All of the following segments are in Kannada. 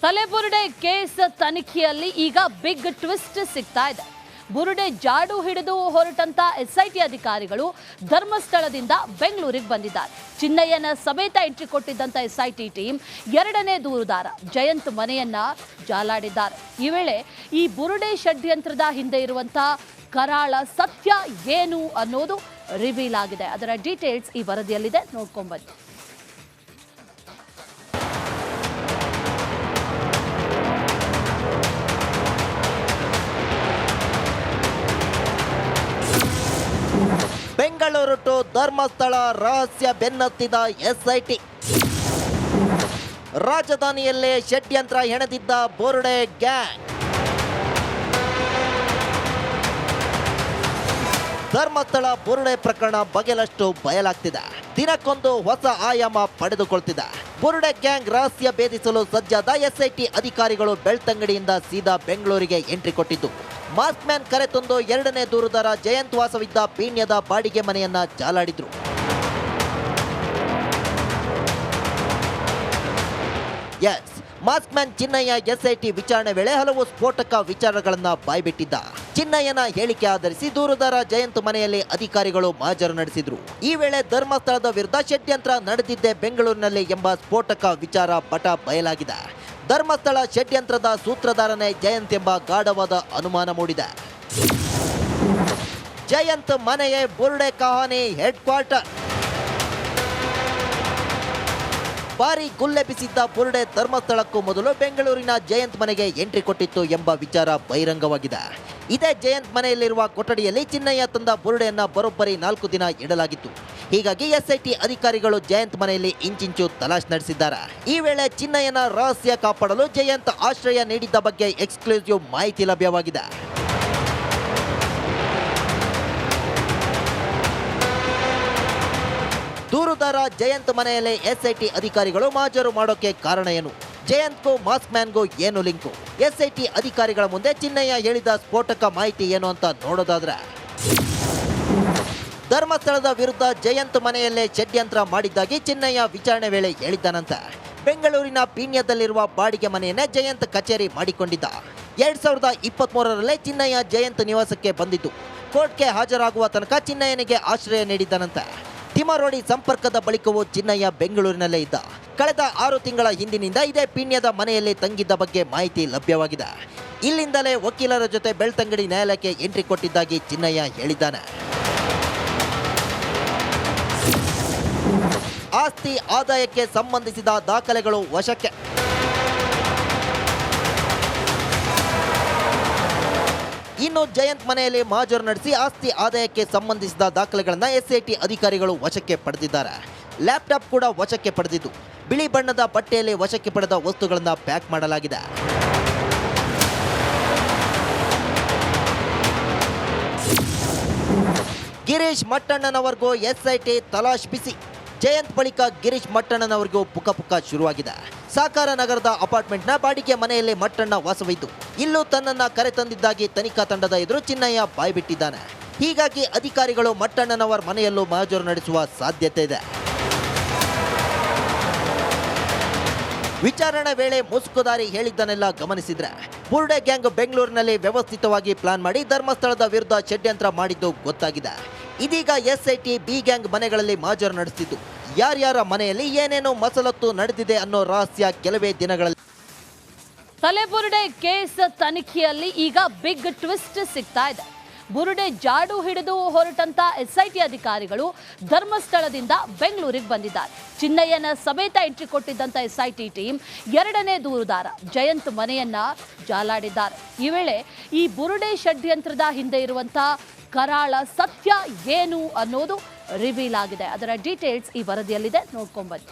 ತಲೆಬುರುಡೆ ಕೇಸ್ ತನಿಖೆಯಲ್ಲಿ ಈಗ ಬಿಗ್ ಟ್ವಿಸ್ಟ್ ಸಿಗ್ತಾ ಇದೆ. ಬುರುಡೆ ಜಾಡು ಹಿಡಿದು ಹೊರಟಂತ ಎಸ್ಐಟಿ ಅಧಿಕಾರಿಗಳು ಧರ್ಮಸ್ಥಳದಿಂದ ಬೆಂಗಳೂರಿಗೆ ಬಂದಿದ್ದಾರೆ. ಚಿನ್ನಯ್ಯನ ಸಮೇತ ಎಂಟ್ರಿ ಕೊಟ್ಟಿದ್ದಂತ ಎಸ್ಐಟಿ ಟೀಮ್ ಎರಡನೇ ದೂರುದಾರ ಜಯಂತ್ ಮನೆಯನ್ನ ಜಾಲಾಡಿದ್ದಾರೆ. ಈ ವೇಳೆ ಈ ಬುರುಡೆ ಷಡ್ಯಂತ್ರದ ಹಿಂದೆ ಇರುವಂತ ಕರಾಳ ಸತ್ಯ ಏನು ಅನ್ನೋದು ರಿವೀಲ್ ಆಗಿದೆ. ಅದರ ಡೀಟೇಲ್ಸ್ ಈ ವರದಿಯಲ್ಲಿದೆ, ನೋಡ್ಕೊಂಡ್ಬನ್ನಿ. ಬೆಂಗಳೂರು ಟು ಧರ್ಮಸ್ಥಳ ರಹಸ್ಯ ಬೆನ್ನತ್ತಿದ ಎಸ್ಐಟಿ. ರಾಜಧಾನಿಯಲ್ಲೇ ಷಡ್ಯಂತ್ರ ಹೆಣೆದಿದ್ದ ಬುರುಡೆ ಗ್ಯಾಂಗ್. ಧರ್ಮಸ್ಥಳ ಬುರುಡೆ ಪ್ರಕರಣ ಬಗೆಲಷ್ಟು ಬಯಲಾಗ್ತಿದೆ. ದಿನಕ್ಕೊಂದು ಹೊಸ ಆಯಾಮ ಪಡೆದುಕೊಳ್ತಿದೆ. ಬುರುಡೆ ಗ್ಯಾಂಗ್ ರಹಸ್ಯ ಭೇದಿಸಲು ಸಜ್ಜಾದ ಎಸ್ಐಟಿ ಅಧಿಕಾರಿಗಳು ಬೆಳ್ತಂಗಡಿಯಿಂದ ಸೀದಾ ಬೆಂಗಳೂರಿಗೆ ಎಂಟ್ರಿ ಕೊಟ್ಟಿದ್ದು. ಮಾಸ್ಕ್ ಮ್ಯಾನ್ ಕರೆತಂದು ಎರಡನೇ ದೂರುದಾರ ಜಯಂತ್ ವಾಸವಿದ್ದ ಪೀಣ್ಯದ ಬಾಡಿಗೆ ಮನೆಯನ್ನ ಜಾಲಾಡಿದ್ರು. Yes, mask man Chinnayya SIT ವಿಚಾರಣೆ ವೇಳೆ ಹಲವು ಸ್ಫೋಟಕ ವಿಚಾರಗಳನ್ನ ಬಾಯ್ಬಿಟ್ಟಿದ್ದ. ಚಿನ್ನಯ್ಯನ ಹೇಳಿಕೆ ಆಧರಿಸಿ ದೂರುದಾರ ಜಯಂತ್ ಮನೆಯಲ್ಲಿ ಅಧಿಕಾರಿಗಳು ಮಹಜರು ನಡೆಸಿದ್ರು. ಈ ವೇಳೆ ಧರ್ಮಸ್ಥಳದ ವಿರುದ್ಧ ಷಡ್ಯಂತ್ರ ನಡೆದಿದ್ದೇ ಬೆಂಗಳೂರಿನಲ್ಲಿ ಎಂಬ ಸ್ಫೋಟಕ ವಿಚಾರ ಬಟ ಬಯಲಾಗಿದೆ. ಧರ್ಮಸ್ಥಳ ಷಡ್ಯಂತ್ರದ ಸೂತ್ರಧಾರನೇ ಜಯಂತ್ ಎಂಬ ಗಾಢವಾದ ಅನುಮಾನ ಮೂಡಿದೆ. ಜಯಂತ್ ಮನೆಯೇ ಬುರುಡೆ ಕಹಾನಿ ಹೆಡ್ ಕ್ವಾರ್ಟರ್. ಭಾರಿ ಗುಲ್ಲೆಬ್ಬಿಸಿದ್ದ ಬುರುಡೆ ಧರ್ಮಸ್ಥಳಕ್ಕೂ ಮೊದಲು ಬೆಂಗಳೂರಿನ ಜಯಂತ್ ಮನೆಗೆ ಎಂಟ್ರಿ ಕೊಟ್ಟಿತ್ತು ಎಂಬ ವಿಚಾರ ಬಹಿರಂಗವಾಗಿದೆ. ಇದೇ ಜಯಂತ್ ಮನೆಯಲ್ಲಿರುವ ಕೊಠಡಿಯಲ್ಲಿ ಚಿನ್ನಯ್ಯ ತಂದ ಬುರುಡೆಯನ್ನ ಬರೋಬ್ಬರಿ 4 ದಿನ ಇಡಲಾಗಿತ್ತು. ಹೀಗಾಗಿ ಎಸ್ಐಟಿ ಅಧಿಕಾರಿಗಳು ಜಯಂತ್ ಮನೆಯಲ್ಲಿ ಇಂಚಿಂಚು ತಲಾಶ್ ನಡೆಸಿದ್ದಾರೆ. ಈ ವೇಳೆ ಚಿನ್ನಯ್ಯನ ರಹಸ್ಯ ಕಾಪಾಡಲು ಜಯಂತ್ ಆಶ್ರಯ ನೀಡಿದ್ದ ಬಗ್ಗೆ ಎಕ್ಸ್ಕ್ಲೂಸಿವ್ ಮಾಹಿತಿ ಲಭ್ಯವಾಗಿದೆ. ದೂರುದಾರ ಜಯಂತ್ ಮನೆಯಲ್ಲಿ ಎಸ್ಐಟಿ ಅಧಿಕಾರಿಗಳು ಮಹಜರು ಮಾಡೋಕೆ ಕಾರಣ ಏನು? ಜಯಂತ್ಗೂ ಮಾಸ್ಕ್ ಮ್ಯಾನ್ಗೂ ಏನು ಲಿಂಕು? ಎಸ್ಐಟಿ ಅಧಿಕಾರಿಗಳ ಮುಂದೆ ಚಿನ್ನಯ್ಯ ಹೇಳಿದ ಸ್ಫೋಟಕ ಮಾಹಿತಿ ಏನು ಅಂತ ನೋಡೋದಾದ್ರೆ, ಧರ್ಮಸ್ಥಳದ ವಿರುದ್ಧ ಜಯಂತ್ ಮನೆಯಲ್ಲೇ ಷಡ್ಯಂತ್ರ ಮಾಡಿದ್ದಾಗಿ ಚಿನ್ನಯ್ಯ ವಿಚಾರಣೆ ವೇಳೆ ಹೇಳಿದ್ದಾನಂತೆ. ಬೆಂಗಳೂರಿನ ಪೀಣ್ಯದಲ್ಲಿರುವ ಬಾಡಿಗೆ ಮನೆಯನ್ನೇ ಜಯಂತ್ ಕಚೇರಿ ಮಾಡಿಕೊಂಡಿದ್ದ. 2023ರಲ್ಲೇ ಚಿನ್ನಯ್ಯ ಜಯಂತ್ ನಿವಾಸಕ್ಕೆ ಬಂದಿದ್ದು. ಕೋರ್ಟ್ಗೆ ಹಾಜರಾಗುವ ತನಕ ಚಿನ್ನಯ್ಯನಿಗೆ ಆಶ್ರಯ ನೀಡಿದ್ದಾನಂತೆ. ತಿಮರೋಡಿ ಸಂಪರ್ಕದ ಬಳಿಕವೂ ಚಿನ್ನಯ್ಯ ಬೆಂಗಳೂರಿನಲ್ಲೇ ಇದ್ದ. ಕಳೆದ 6 ತಿಂಗಳ ಹಿಂದಿನಿಂದ ಇದೇ ಪೀಣ್ಯದ ಮನೆಯಲ್ಲಿ ತಂಗಿದ್ದ ಬಗ್ಗೆ ಮಾಹಿತಿ ಲಭ್ಯವಾಗಿದೆ. ಇಲ್ಲಿಂದಲೇ ವಕೀಲರ ಜೊತೆ ಬೆಳ್ತಂಗಡಿ ನ್ಯಾಯಾಲಯಕ್ಕೆ ಎಂಟ್ರಿ ಕೊಟ್ಟಿದ್ದಾಗಿ ಚಿನ್ನಯ್ಯ ಹೇಳಿದ್ದಾನೆ. ಆಸ್ತಿ ಆದಾಯಕ್ಕೆ ಸಂಬಂಧಿಸಿದ ದಾಖಲೆಗಳು ವಶಕ್ಕೆ. ಇನ್ನು ಜಯಂತ್ ಮನೆಯಲ್ಲಿ ಮಹಜರು ನಡೆಸಿ ಆಸ್ತಿ ಆದಾಯಕ್ಕೆ ಸಂಬಂಧಿಸಿದ ದಾಖಲೆಗಳನ್ನು ಎಸ್ಐಟಿ ಅಧಿಕಾರಿಗಳು ವಶಕ್ಕೆ ಪಡೆದಿದ್ದಾರೆ. ಲ್ಯಾಪ್ಟಾಪ್ ಕೂಡ ವಶಕ್ಕೆ ಪಡೆದಿದ್ದು. ಬಿಳಿ ಬಣ್ಣದ ಬಟ್ಟೆಯಲ್ಲಿ ವಶಕ್ಕೆ ಪಡೆದ ವಸ್ತುಗಳನ್ನು ಪ್ಯಾಕ್ ಮಾಡಲಾಗಿದೆ. ಗಿರೀಶ್ ಮಟ್ಟಣ್ಣನವರೆಗೂ ಎಸ್ಐಟಿ ತಲಾಶ್ ಬಿಸಿ. ಜಯಂತ್ ಬಳಿಕ ಗಿರೀಶ್ ಮಟ್ಟಣ್ಣನವರಿಗೂ ಪುಕ ಶುರುವಾಗಿದೆ. ಸಾಕಾರ ನಗರದ ಅಪಾರ್ಟ್ಮೆಂಟ್ನ ಬಾಡಿಗೆ ಮನೆಯಲ್ಲಿ ಮಟ್ಟಣ್ಣ ವಾಸವಿದ್ದು, ಇಲ್ಲೂ ತನ್ನನ್ನ ಕರೆತಂದಿದ್ದಾಗಿ ತನಿಖಾ ತಂಡದ ಎದುರು ಚಿನ್ನಯ್ಯ ಬಾಯ್ಬಿಟ್ಟಿದ್ದಾನೆ. ಹೀಗಾಗಿ ಅಧಿಕಾರಿಗಳು ಮಟ್ಟಣ್ಣನವರ ಮನೆಯಲ್ಲೂ ಮಹಜರು ನಡೆಸುವ ಸಾಧ್ಯತೆ ಇದೆ. ವಿಚಾರಣೆ ವೇಳೆ ಮುಸುಕುದಾರಿ ಹೇಳಿದ್ದನ್ನೆಲ್ಲ ಗಮನಿಸಿದ್ರೆ ಬುರುಡೆ ಗ್ಯಾಂಗ್ ಬೆಂಗಳೂರಿನಲ್ಲಿ ವ್ಯವಸ್ಥಿತವಾಗಿ ಪ್ಲಾನ್ ಮಾಡಿ ಧರ್ಮಸ್ಥಳದ ವಿರುದ್ಧ ಷಡ್ಯಂತ್ರ ಮಾಡಿದ್ದು ಗೊತ್ತಾಗಿದೆ. ಇದೀಗ ಎಸ್ಐಟಿ ಬಿ ಗ್ಯಾಂಗ್ ಮನೆಗಳಲ್ಲಿ ಮಹಜರು ನಡೆಸಿದ್ದು ಯಾರ್ಯಾರ ಮನೆಯಲ್ಲಿ ಏನೇನು ಮಸಲತ್ತು ನಡೆದಿದೆ ಅನ್ನೋ ರಹಸ್ಯ ಕೆಲವೇ ದಿನಗಳಲ್ಲಿ. ತಲೆಬುರುಡೆ ಕೇಸ್ ತನಿಖೆಯಲ್ಲಿ ಈಗ ಬಿಗ್ ಟ್ವಿಸ್ಟ್ ಸಿಗ್ತಾ ಇದೆ. ಬುರುಡೆ ಜಾಡು ಹಿಡಿದು ಹೊರಟಂತ ಎಸ್ಐಟಿ ಅಧಿಕಾರಿಗಳು ಧರ್ಮಸ್ಥಳದಿಂದ ಬೆಂಗಳೂರಿಗೆ ಬಂದಿದ್ದಾರೆ. ಚಿನ್ನಯ್ಯನ ಸಮೇತ ಎಂಟ್ರಿ ಕೊಟ್ಟಿದ್ದಂತ ಎಸ್ಐಟಿ ಟೀಮ್ ಎರಡನೇ ದೂರುದಾರ ಜಯಂತ್ ಮನೆಯನ್ನ ಜಾಲಾಡಿದ್ದಾರೆ. ಈ ವೇಳೆ ಈ ಬುರುಡೆ ಷಡ್ಯಂತ್ರದ ಹಿಂದೆ ಇರುವಂತ ಕರಾಳ ಸತ್ಯ ಏನು ಅನ್ನೋದು ರಿವೀಲ್ ಆಗಿದೆ. ಅದರ ಡೀಟೇಲ್ಸ್ ಈ ವರದಿಯಲ್ಲಿದೆ, ನೋಡ್ಕೊಂಡ್ಬನ್ನಿ.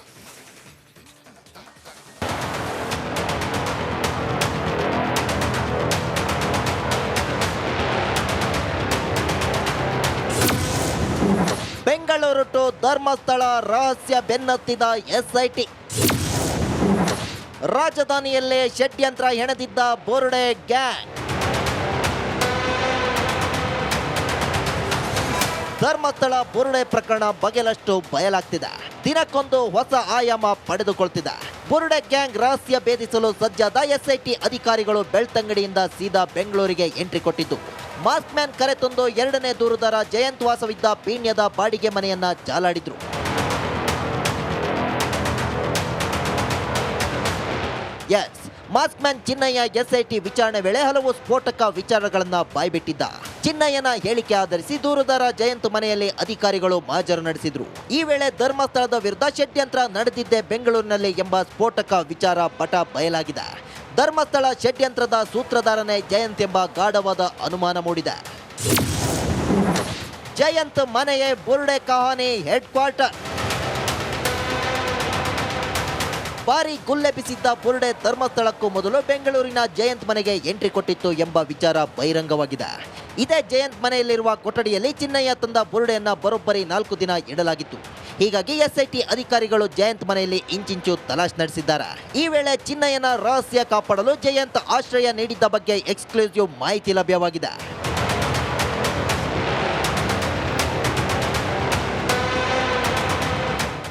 ಬೆಂಗಳೂರು ಟು ಧರ್ಮಸ್ಥಳ ರಹಸ್ಯ ಬೆನ್ನತ್ತಿದ ಎಸ್ಐಟಿ. ರಾಜಧಾನಿಯಲ್ಲೇ ಷಡ್ಯಂತ್ರ ಹೆಣೆದಿದ್ದ ಬುರುಡೆ ಗ್ಯಾಂಗ್. ಧರ್ಮಸ್ಥಳ ಬುರುಡೆ ಪ್ರಕರಣ ಬಗೆಲಷ್ಟು ಬಯಲಾಗ್ತಿದೆ. ದಿನಕ್ಕೊಂದು ಹೊಸ ಆಯಾಮ ಪಡೆದುಕೊಳ್ತಿದೆ. ಬುರುಡೆ ಗ್ಯಾಂಗ್ ರಹಸ್ಯ ಭೇದಿಸಲು ಸಜ್ಜಾದ ಎಸ್ಐಟಿ ಅಧಿಕಾರಿಗಳು ಬೆಳ್ತಂಗಡಿಯಿಂದ ಸೀದಾ ಬೆಂಗಳೂರಿಗೆ ಎಂಟ್ರಿ ಕೊಟ್ಟಿದ್ದು. ಮಾಸ್ಕ್ ಮ್ಯಾನ್ ಕರೆ ತಂದು ಎರಡನೇ ದೂರುದಾರ ಜಯಂತ್ ವಾಸವಿದ್ದ ಪೀಣ್ಯದ ಬಾಡಿಗೆ ಮನೆಯನ್ನ ಜಾಲಾಡಿದ್ರು. Yes, mask man Chinnayya SIT ವಿಚಾರಣೆ ವೇಳೆ ಹಲವು ಸ್ಫೋಟಕ ವಿಚಾರಗಳನ್ನ ಬಾಯ್ಬಿಟ್ಟಿದ್ದ. ಚಿನ್ನಯ್ಯನ ಹೇಳಿಕೆ ಆಧರಿಸಿ ದೂರುದಾರ ಜಯಂತ್ ಮನೆಯಲ್ಲಿ ಅಧಿಕಾರಿಗಳು ಮಹಜರು ನಡೆಸಿದ್ರು. ಈ ವೇಳೆ ಧರ್ಮಸ್ಥಳದ ವಿರುದ್ಧ ಷಡ್ಯಂತ್ರ ನಡೆದಿದ್ದೇ ಬೆಂಗಳೂರಿನಲ್ಲಿ ಎಂಬ ಸ್ಫೋಟಕ ವಿಚಾರ ಬಟ ಬಯಲಾಗಿದೆ. ಧರ್ಮಸ್ಥಳ ಷಡ್ಯಂತ್ರದ ಸೂತ್ರಧಾರನೇ ಜಯಂತ್ ಎಂಬ ಗಾಢವಾದ ಅನುಮಾನ ಮೂಡಿದೆ. ಜಯಂತ್ ಮನೆಯೇ ಬುರುಡೆ ಕಹಾನಿ ಹೆಡ್ ಕ್ವಾರ್ಟರ್. ಭಾರಿ ಗುಲ್ಲೆಬ್ಬಿಸಿದ್ದ ಬುರುಡೆ ಧರ್ಮಸ್ಥಳಕ್ಕೂ ಮೊದಲು ಬೆಂಗಳೂರಿನ ಜಯಂತ್ ಮನೆಗೆ ಎಂಟ್ರಿ ಕೊಟ್ಟಿತ್ತು ಎಂಬ ವಿಚಾರ ಬಹಿರಂಗವಾಗಿದೆ. ಇದೇ ಜಯಂತ್ ಮನೆಯಲ್ಲಿರುವ ಕೊಠಡಿಯಲ್ಲಿ ಚಿನ್ನಯ್ಯ ತಂದ ಬುರುಡೆಯನ್ನ ಬರೋಬ್ಬರಿ 4 ದಿನ ಇಡಲಾಗಿತ್ತು. ಹೀಗಾಗಿ ಎಸ್ಐಟಿ ಅಧಿಕಾರಿಗಳು ಜಯಂತ್ ಮನೆಯಲ್ಲಿ ಇಂಚಿಂಚು ತಲಾಶ್ ನಡೆಸಿದ್ದಾರೆ. ಈ ವೇಳೆ ಚಿನ್ನಯ್ಯನ ರಹಸ್ಯ ಕಾಪಾಡಲು ಜಯಂತ್ ಆಶ್ರಯ ನೀಡಿದ್ದ ಬಗ್ಗೆ ಎಕ್ಸ್ಕ್ಲೂಸಿವ್ ಮಾಹಿತಿ ಲಭ್ಯವಾಗಿದೆ.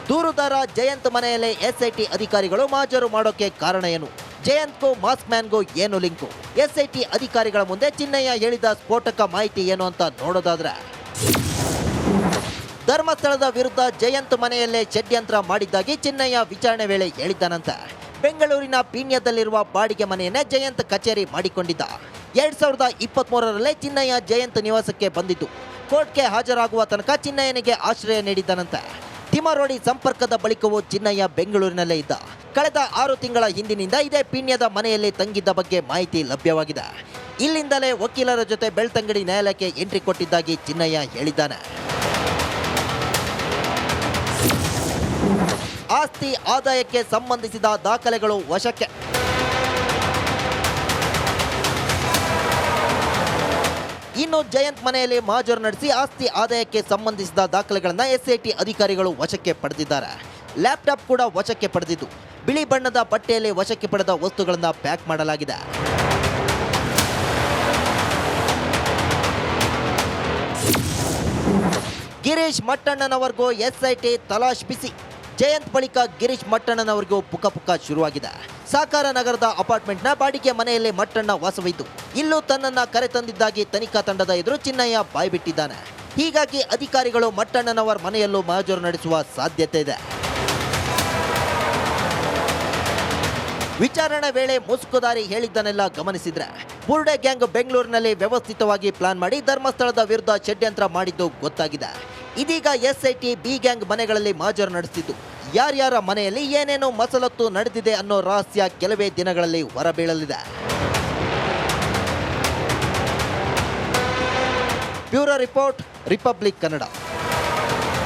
ದೂರುದಾರ ಜಯಂತ್ ಮನೆಯಲ್ಲೇ ಎಸ್ಐಟಿ ಅಧಿಕಾರಿಗಳು ಮಹಜರು ಮಾಡೋಕೆ ಕಾರಣ ಏನು? ಜಯಂತ್ಗೂ ಮಾಸ್ಕ್ ಮ್ಯಾನ್ಗೂ ಏನು ಲಿಂಕು? ಎಸ್ಐಟಿ ಅಧಿಕಾರಿಗಳ ಮುಂದೆ ಚಿನ್ನಯ್ಯ ಹೇಳಿದ ಸ್ಫೋಟಕ ಮಾಹಿತಿ ಏನು ಅಂತ ನೋಡೋದಾದ್ರೆ, ಧರ್ಮಸ್ಥಳದ ವಿರುದ್ಧ ಜಯಂತ್ ಮನೆಯಲ್ಲೇ ಷಡ್ಯಂತ್ರ ಮಾಡಿದ್ದಾಗಿ ಚಿನ್ನಯ್ಯ ವಿಚಾರಣೆ ವೇಳೆ ಹೇಳಿದ್ದಾನಂತೆ. ಬೆಂಗಳೂರಿನ ಪೀಣ್ಯದಲ್ಲಿರುವ ಬಾಡಿಗೆ ಮನೆಯನ್ನೇ ಜಯಂತ್ ಕಚೇರಿ ಮಾಡಿಕೊಂಡಿದ್ದ. 2023ರಲ್ಲೇ ಚಿನ್ನಯ್ಯ ಜಯಂತ್ ನಿವಾಸಕ್ಕೆ ಬಂದಿದ್ದು. ಕೋರ್ಟ್ಗೆ ಹಾಜರಾಗುವ ತನಕ ಚಿನ್ನಯ್ಯನಿಗೆ ಆಶ್ರಯ ನೀಡಿದ್ದಾನಂತೆ. ತಿಮರೋಡಿ ಸಂಪರ್ಕದ ಬಳಿಕವೂ ಚಿನ್ನಯ್ಯ ಬೆಂಗಳೂರಿನಲ್ಲೇ ಇದ್ದ. ಕಳೆದ 6 ತಿಂಗಳ ಹಿಂದಿನಿಂದ ಇದೇ ಪೀಣ್ಯದ ಮನೆಯಲ್ಲಿ ತಂಗಿದ್ದ ಬಗ್ಗೆ ಮಾಹಿತಿ ಲಭ್ಯವಾಗಿದೆ. ಇಲ್ಲಿಂದಲೇ ವಕೀಲರ ಜೊತೆ ಬೆಳ್ತಂಗಡಿ ನ್ಯಾಯಾಲಯಕ್ಕೆ ಎಂಟ್ರಿ ಕೊಟ್ಟಿದ್ದಾಗಿ ಚಿನ್ನಯ್ಯ ಹೇಳಿದ್ದಾನೆ. ಆಸ್ತಿ ಆದಾಯಕ್ಕೆ ಸಂಬಂಧಿಸಿದ ದಾಖಲೆಗಳು ವಶಕ್ಕೆ. ಇನ್ನು ಜಯಂತ್ ಮನೆಯಲ್ಲಿ ಮಹಜರು ನಡೆಸಿ ಆಸ್ತಿ ಆದಾಯಕ್ಕೆ ಸಂಬಂಧಿಸಿದ ದಾಖಲೆಗಳನ್ನು ಎಸ್ಐಟಿ ಅಧಿಕಾರಿಗಳು ವಶಕ್ಕೆ ಪಡೆದಿದ್ದಾರೆ. ಲ್ಯಾಪ್ಟಾಪ್ ಕೂಡ ವಶಕ್ಕೆ ಪಡೆದಿದ್ದು. ಬಿಳಿ ಬಣ್ಣದ ಬಟ್ಟೆಯಲ್ಲಿ ವಶಕ್ಕೆ ಪಡೆದ ವಸ್ತುಗಳನ್ನು ಪ್ಯಾಕ್ ಮಾಡಲಾಗಿದೆ. ಗಿರೀಶ್ ಮಟ್ಟಣ್ಣನವರೆಗೂ ಎಸ್ಐಟಿ ತಲಾಶ್ ಬಿಸಿ. ಜಯಂತ್ ಬಳಿಕ ಗಿರೀಶ್ ಮಟ್ಟಣ್ಣನವರಿಗೂ ಪುಕ ಶುರುವಾಗಿದೆ. ಸಾಕಾರ ನಗರದ ಅಪಾರ್ಟ್ಮೆಂಟ್ನ ಬಾಡಿಗೆ ಮನೆಯಲ್ಲಿ ಮಟ್ಟಣ್ಣ ವಾಸವಿದ್ದು, ಇಲ್ಲೂ ತನ್ನನ್ನ ಕರೆತಂದಿದ್ದಾಗಿ ತನಿಖಾ ತಂಡದ ಎದುರು ಚಿನ್ನಯ್ಯ ಬಾಯ್ಬಿಟ್ಟಿದ್ದಾನೆ. ಹೀಗಾಗಿ ಅಧಿಕಾರಿಗಳು ಮಟ್ಟಣ್ಣನವರ ಮನೆಯಲ್ಲೂ ಮಹಜರು ನಡೆಸುವ ಸಾಧ್ಯತೆ ಇದೆ. ವಿಚಾರಣೆ ವೇಳೆ ಮುಸುಕುದಾರಿ ಹೇಳಿದ್ದನ್ನೆಲ್ಲ ಗಮನಿಸಿದ್ರೆ ಬುರುಡೆ ಗ್ಯಾಂಗ್ ಬೆಂಗಳೂರಿನಲ್ಲಿ ವ್ಯವಸ್ಥಿತವಾಗಿ ಪ್ಲಾನ್ ಮಾಡಿ ಧರ್ಮಸ್ಥಳದ ವಿರುದ್ಧ ಷಡ್ಯಂತ್ರ ಮಾಡಿದ್ದು ಗೊತ್ತಾಗಿದೆ. ಇದೀಗ ಎಸ್ಐಟಿ ಬಿ ಗ್ಯಾಂಗ್ ಮನೆಗಳಲ್ಲಿ ಮಹಜರು ನಡೆಸಿದ್ದು ಯಾರ್ಯಾರ ಮನೆಯಲ್ಲಿ ಏನೇನು ಮಸಲತ್ತು ನಡೆದಿದೆ ಅನ್ನೋ ರಹಸ್ಯ ಕೆಲವೇ ದಿನಗಳಲ್ಲಿ ಹೊರಬೀಳಲಿದೆ. Bureau report, republic Kannada.